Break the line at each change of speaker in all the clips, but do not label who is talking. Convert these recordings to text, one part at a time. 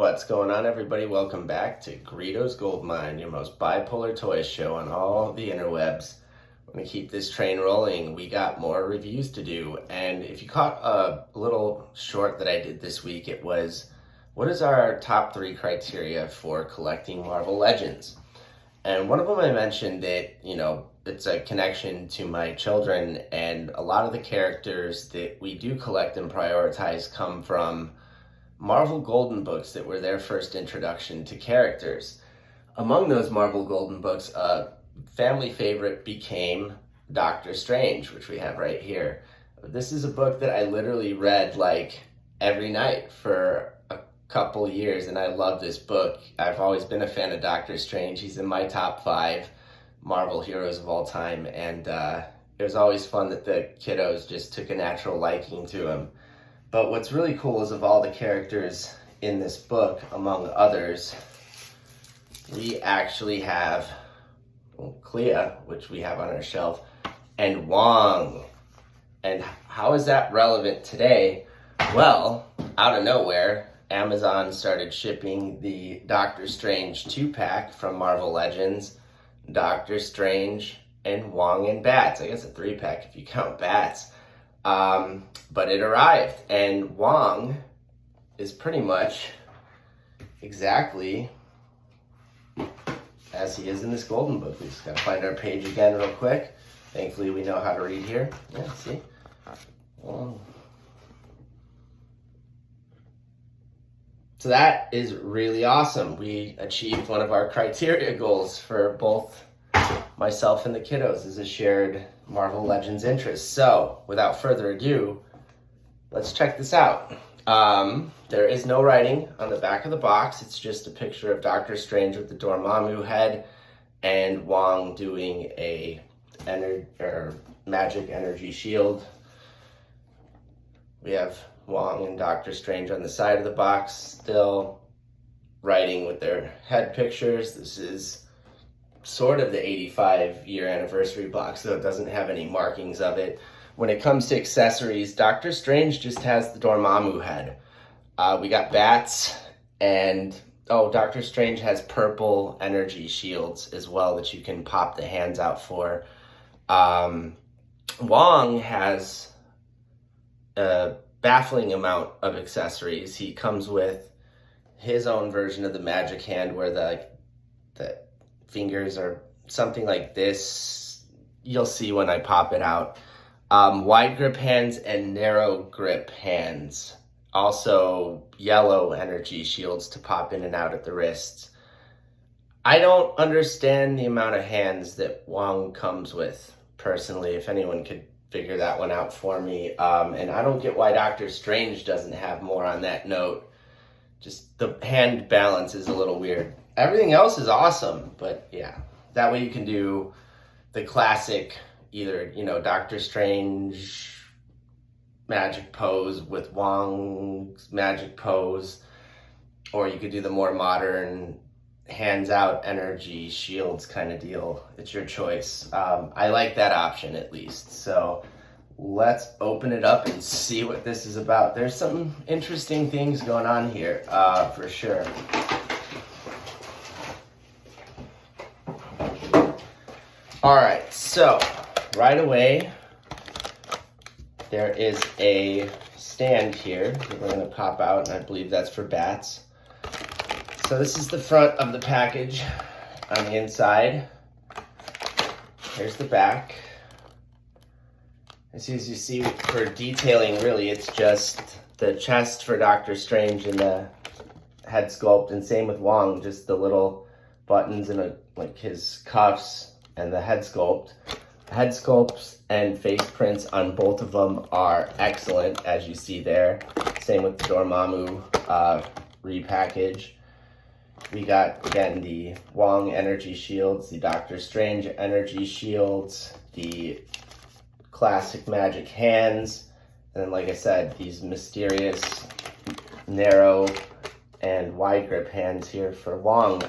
What's going on, everybody? Welcome back to Greedo's Gold Mine, your most bipolar toy show on all the interwebs. We're going to keep this train rolling. We got more reviews to do, and if you caught a little short that I did this week, it was, what is our top 3 criteria for collecting Marvel Legends? And one of them I mentioned that, it's a connection to my children, and a lot of the characters that we do collect and prioritize come from Marvel Golden books that were their first introduction to characters. Among those Marvel Golden books, a family favorite became Doctor Strange, which we have right here. This is a book that I literally read like every night for a couple years, and I love this book. I've always been a fan of Doctor Strange. He's in my top 5 Marvel heroes of all time, and it was always fun that the kiddos just took a natural liking to him. But what's really cool is of all the characters in this book, among others, we actually have Clea, which we have on our shelf, and Wong. And how is that relevant today? Well, out of nowhere, Amazon started shipping the Doctor Strange 2-pack from Marvel Legends, Doctor Strange, and Wong and Bats. I guess a 3-pack if you count Bats. But it arrived, and Wong is pretty much exactly as he is in this Golden book. We just gotta find our page again real quick. Thankfully, we know how to read here. Yeah, see? Wong. So that is really awesome. We achieved one of our criteria goals for both myself and the kiddos, is a shared Marvel Legends interest. So, without further ado, let's check this out. There is no writing on the back of the box. It's just a picture of Doctor Strange with the Dormammu head and Wong doing a magic energy shield. We have Wong and Doctor Strange on the side of the box, still writing with their head pictures. This is sort of the 85-year anniversary box, though it doesn't have any markings of it. When it comes to accessories, Doctor Strange just has the Dormammu head. We got bats, and Doctor Strange has purple energy shields as well that you can pop the hands out for. Wong has a baffling amount of accessories. He comes with his own version of the magic hand where the fingers are something like this. You'll see when I pop it out. Wide grip hands and narrow grip hands. Also yellow energy shields to pop in and out at the wrists. I don't understand the amount of hands that Wong comes with, personally, if anyone could figure that one out for me. And I don't get why Doctor Strange doesn't have more on that note. Just the hand balance is a little weird. Everything else is awesome, but yeah, that way you can do the classic, either, Doctor Strange magic pose with Wong's magic pose, or you could do the more modern hands out energy shields kind of deal. It's your choice. I like that option at least. So let's open it up and see what this is about. There's some interesting things going on here, for sure. All right, so right away, there is a stand here that we're going to pop out, and I believe that's for bats. So this is the front of the package. On the inside, here's the back. As you see, for detailing, really, it's just the chest for Doctor Strange and the head sculpt, and same with Wong, just the little buttons and like his cuffs and the head sculpt. Head sculpts and face prints on both of them are excellent, as you see there. Same with the Dormammu repackage. We got, again, the Wong energy shields, the Doctor Strange energy shields, the classic magic hands, and then, like I said, these mysterious narrow and wide grip hands here for Wong.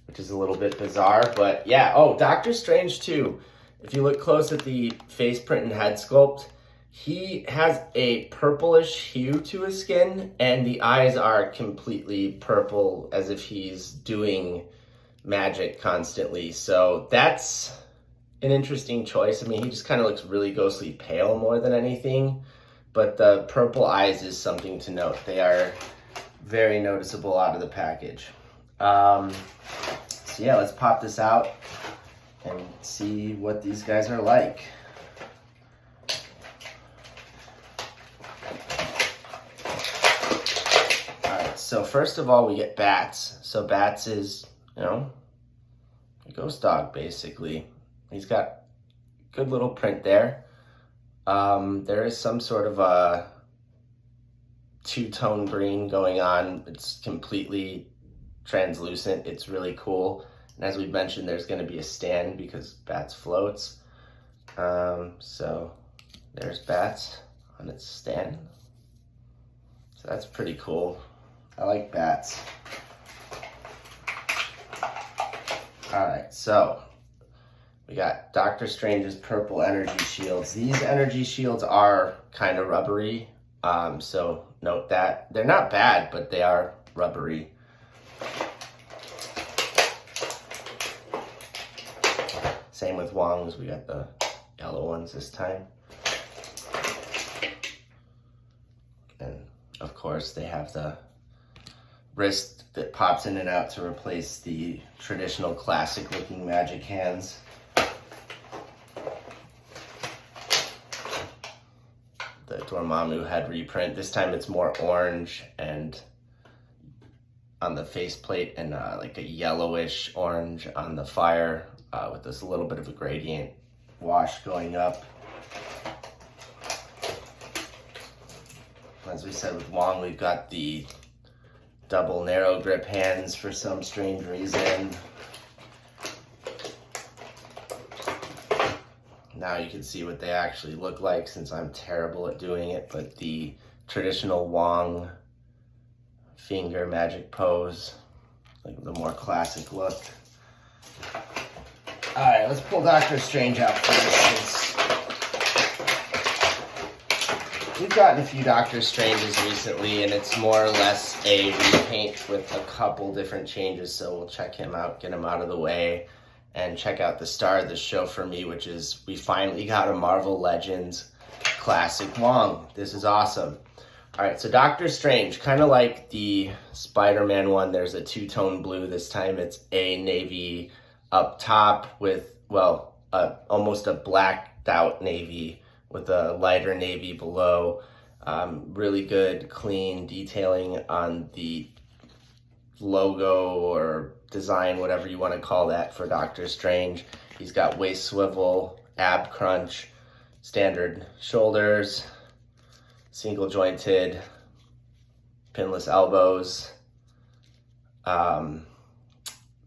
Which is a little bit bizarre, but yeah. Doctor Strange too. If you look close at the face print and head sculpt, He has a purplish hue to his skin, and the eyes are completely purple as if he's doing magic constantly. So that's an interesting choice. I mean, he just kind of looks really ghostly pale more than anything, but the purple eyes is something to note. They are very noticeable out of the package. So yeah, let's pop this out and see what these guys are like. So first of all, we get Bats. So Bats is, a ghost dog, basically. He's got good little print there. There is some sort of a two-tone green going on. It's completely translucent. It's really cool. And as we mentioned, there's going to be a stand because Bats floats. So there's Bats on its stand. So that's pretty cool. I like Bats. All right, so we got Doctor Strange's purple energy shields. These energy shields are kind of rubbery, so note that. They're not bad, but they are rubbery. Same with Wong's. We got the yellow ones this time. And of course, they have the wrist that pops in and out to replace the traditional classic looking magic hands. The Dormammu head reprint. This time it's more orange and on the faceplate and like a yellowish orange on the fire with this little bit of a gradient wash going up. As we said with Wong, we've got the double narrow grip hands for some strange reason. Now you can see what they actually look like since I'm terrible at doing it, but the traditional Wong finger magic pose, like the more classic look. All right, let's pull Doctor Strange out first. We've gotten a few Doctor Stranges recently, and it's more or less a repaint with a couple different changes, so we'll check him out, get him out of the way, and check out the star of the show for me, which is we finally got a Marvel Legends classic Wong. This is awesome. All right, so Doctor Strange, kind of like the Spider-Man one, there's a two-tone blue. This time it's a navy up top with, well, almost a blacked out navy with a lighter navy below. Really good, clean detailing on the logo or design, whatever you want to call that, for Doctor Strange. He's got waist swivel, ab crunch, standard shoulders, single jointed, pinless elbows.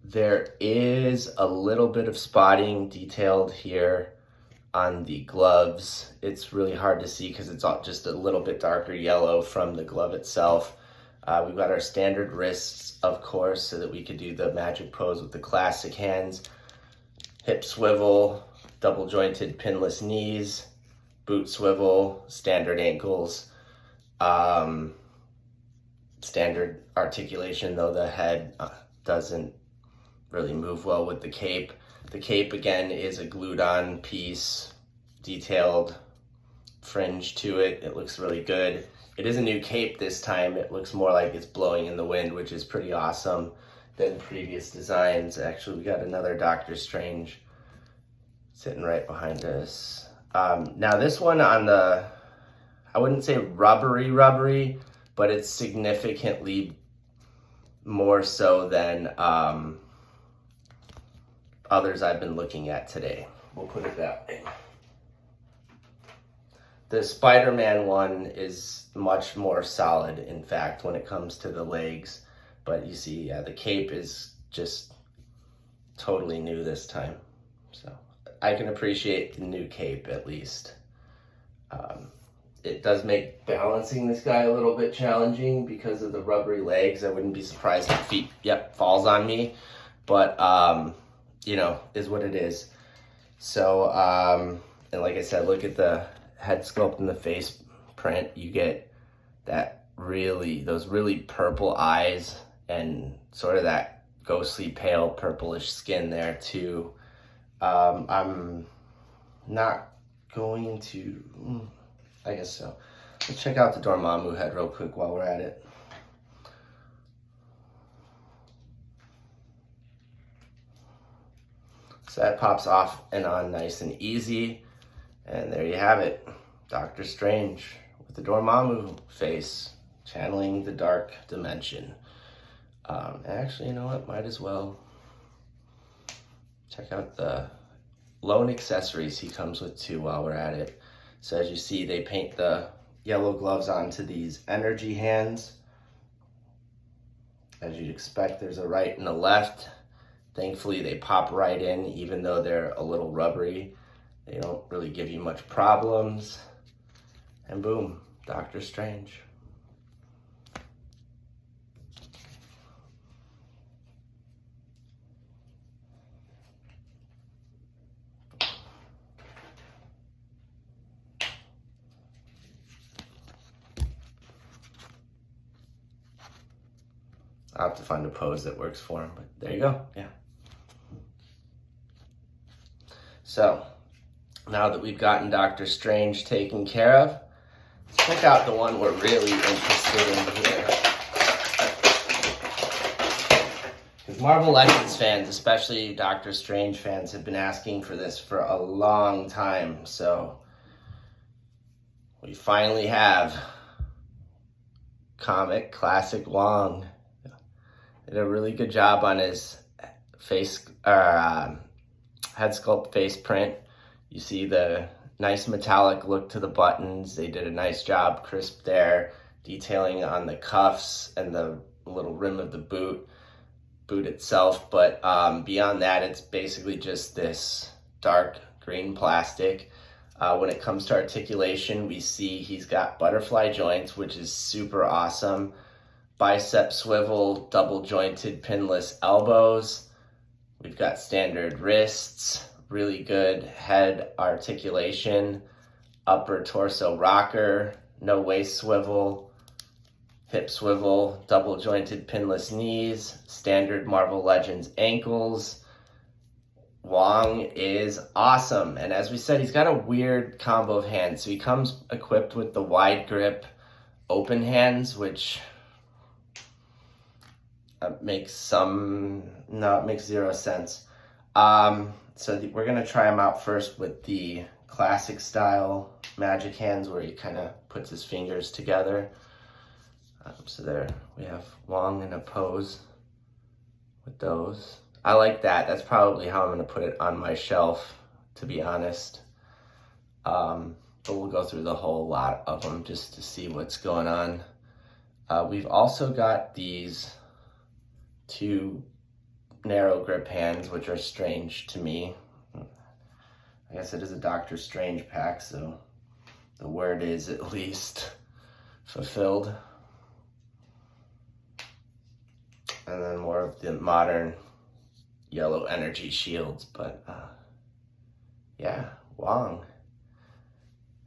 There is a little bit of spotting detailed here on the gloves. It's really hard to see because it's just a little bit darker yellow from the glove itself. We've got our standard wrists, of course, so that we could do the magic pose with the classic hands. Hip swivel, double jointed pinless knees, boot swivel, standard ankles, standard articulation, though the head doesn't really move well with the cape. The cape, again, is a glued-on piece, detailed fringe to it. It looks really good. It is a new cape this time. It looks more like it's blowing in the wind, which is pretty awesome than previous designs. Actually, we got another Doctor Strange sitting right behind us. Now this one on the, I wouldn't say rubbery, but it's significantly more so than others I've been looking at today. We'll put it that way. The Spider-Man one is much more solid, in fact, when it comes to the legs. But you see, yeah, the cape is just totally new this time. So I can appreciate the new cape, at least. It does make balancing this guy a little bit challenging because of the rubbery legs. I wouldn't be surprised if feet, falls on me. But, is what it is. So, and like I said, look at the head sculpt and the face print, you get those really purple eyes and sort of that ghostly pale purplish skin there too. I'm not going to, I guess so. Let's check out the Dormammu head real quick while we're at it. So that pops off and on nice and easy. And there you have it. Doctor Strange with the Dormammu face, channeling the dark dimension. Actually, you know what? Might as well check out the lone accessories he comes with too while we're at it. So as you see, they paint the yellow gloves onto these energy hands. As you'd expect, there's a right and a left. Thankfully, they pop right in, even though they're a little rubbery. They don't really give you much problems. And boom, Doctor Strange. I'll have to find a pose that works for him, but there you go, yeah. So, now that we've gotten Doctor Strange taken care of, let's check out the one we're really interested in here. Because Marvel Legends fans, especially Doctor Strange fans, have been asking for this for a long time, so we finally have comic classic Wong. Did a really good job on his face, head sculpt face print. You see the nice metallic look to the buttons. They did a nice job, crisp there, detailing on the cuffs and the little rim of the boot itself. But beyond that, it's basically just this dark green plastic. When it comes to articulation, we see he's got butterfly joints, which is super awesome. Bicep swivel, double jointed pinless elbows. We've got standard wrists, really good head articulation, upper torso rocker, no waist swivel, hip swivel, double jointed pinless knees, standard Marvel Legends ankles. Wong is awesome. And as we said, he's got a weird combo of hands. So he comes equipped with the wide grip open hands, which it makes zero sense. So we're gonna try him out first with the classic style magic hands where he kind of puts his fingers together. So there we have Wong in a pose with those. I like that. That's probably how I'm gonna put it on my shelf, to be honest. But we'll go through the whole lot of them just to see what's going on. We've also got these two narrow grip hands, which are strange to me. I guess it is a Doctor Strange pack, so the word is at least fulfilled. And then more of the modern yellow energy shields, but yeah, Wong.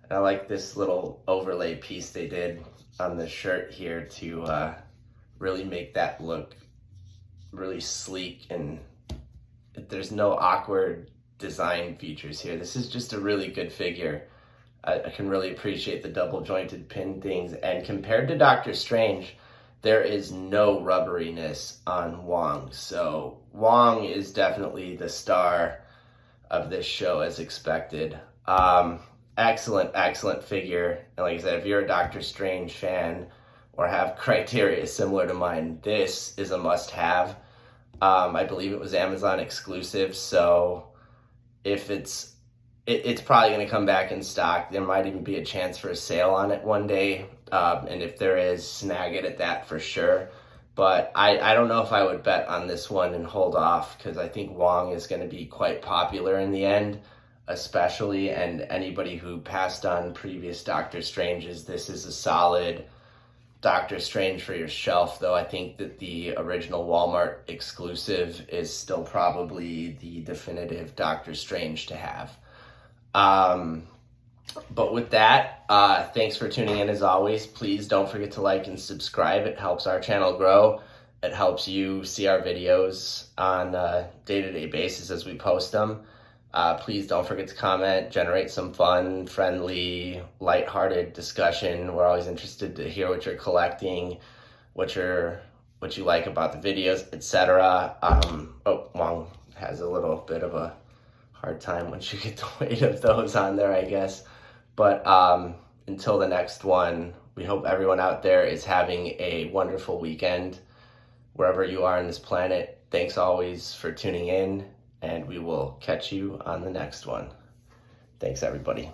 And I like this little overlay piece they did on the shirt here to really make that look really sleek, and there's no awkward design features here. This is just a really good figure. I can really appreciate the double jointed pin things, and compared to Doctor Strange, there is no rubberiness on Wong. So Wong is definitely the star of this show as expected. Excellent figure. And like I said, if you're a Doctor Strange fan or have criteria similar to mine, this is a must-have. I believe it was Amazon exclusive, so if it's probably going to come back in stock. There might even be a chance for a sale on it one day, and if there is, snag it at that for sure. But I don't know if I would bet on this one and hold off, because I think Wong is going to be quite popular in the end, especially, and anybody who passed on previous Doctor Stranges, this is a solid Doctor Strange for your shelf, though I think that the original Walmart exclusive is still probably the definitive Doctor Strange to have. But with that, thanks for tuning in as always. Please don't forget to like and subscribe. It helps our channel grow. It helps you see our videos on a day-to-day basis as we post them. Please don't forget to comment, generate some fun, friendly, lighthearted discussion. We're always interested to hear what you're collecting, what you like about the videos, etc. Wong has a little bit of a hard time once you get the weight of those on there, I guess. But until the next one, we hope everyone out there is having a wonderful weekend wherever you are on this planet. Thanks always for tuning in, and we will catch you on the next one. Thanks, everybody.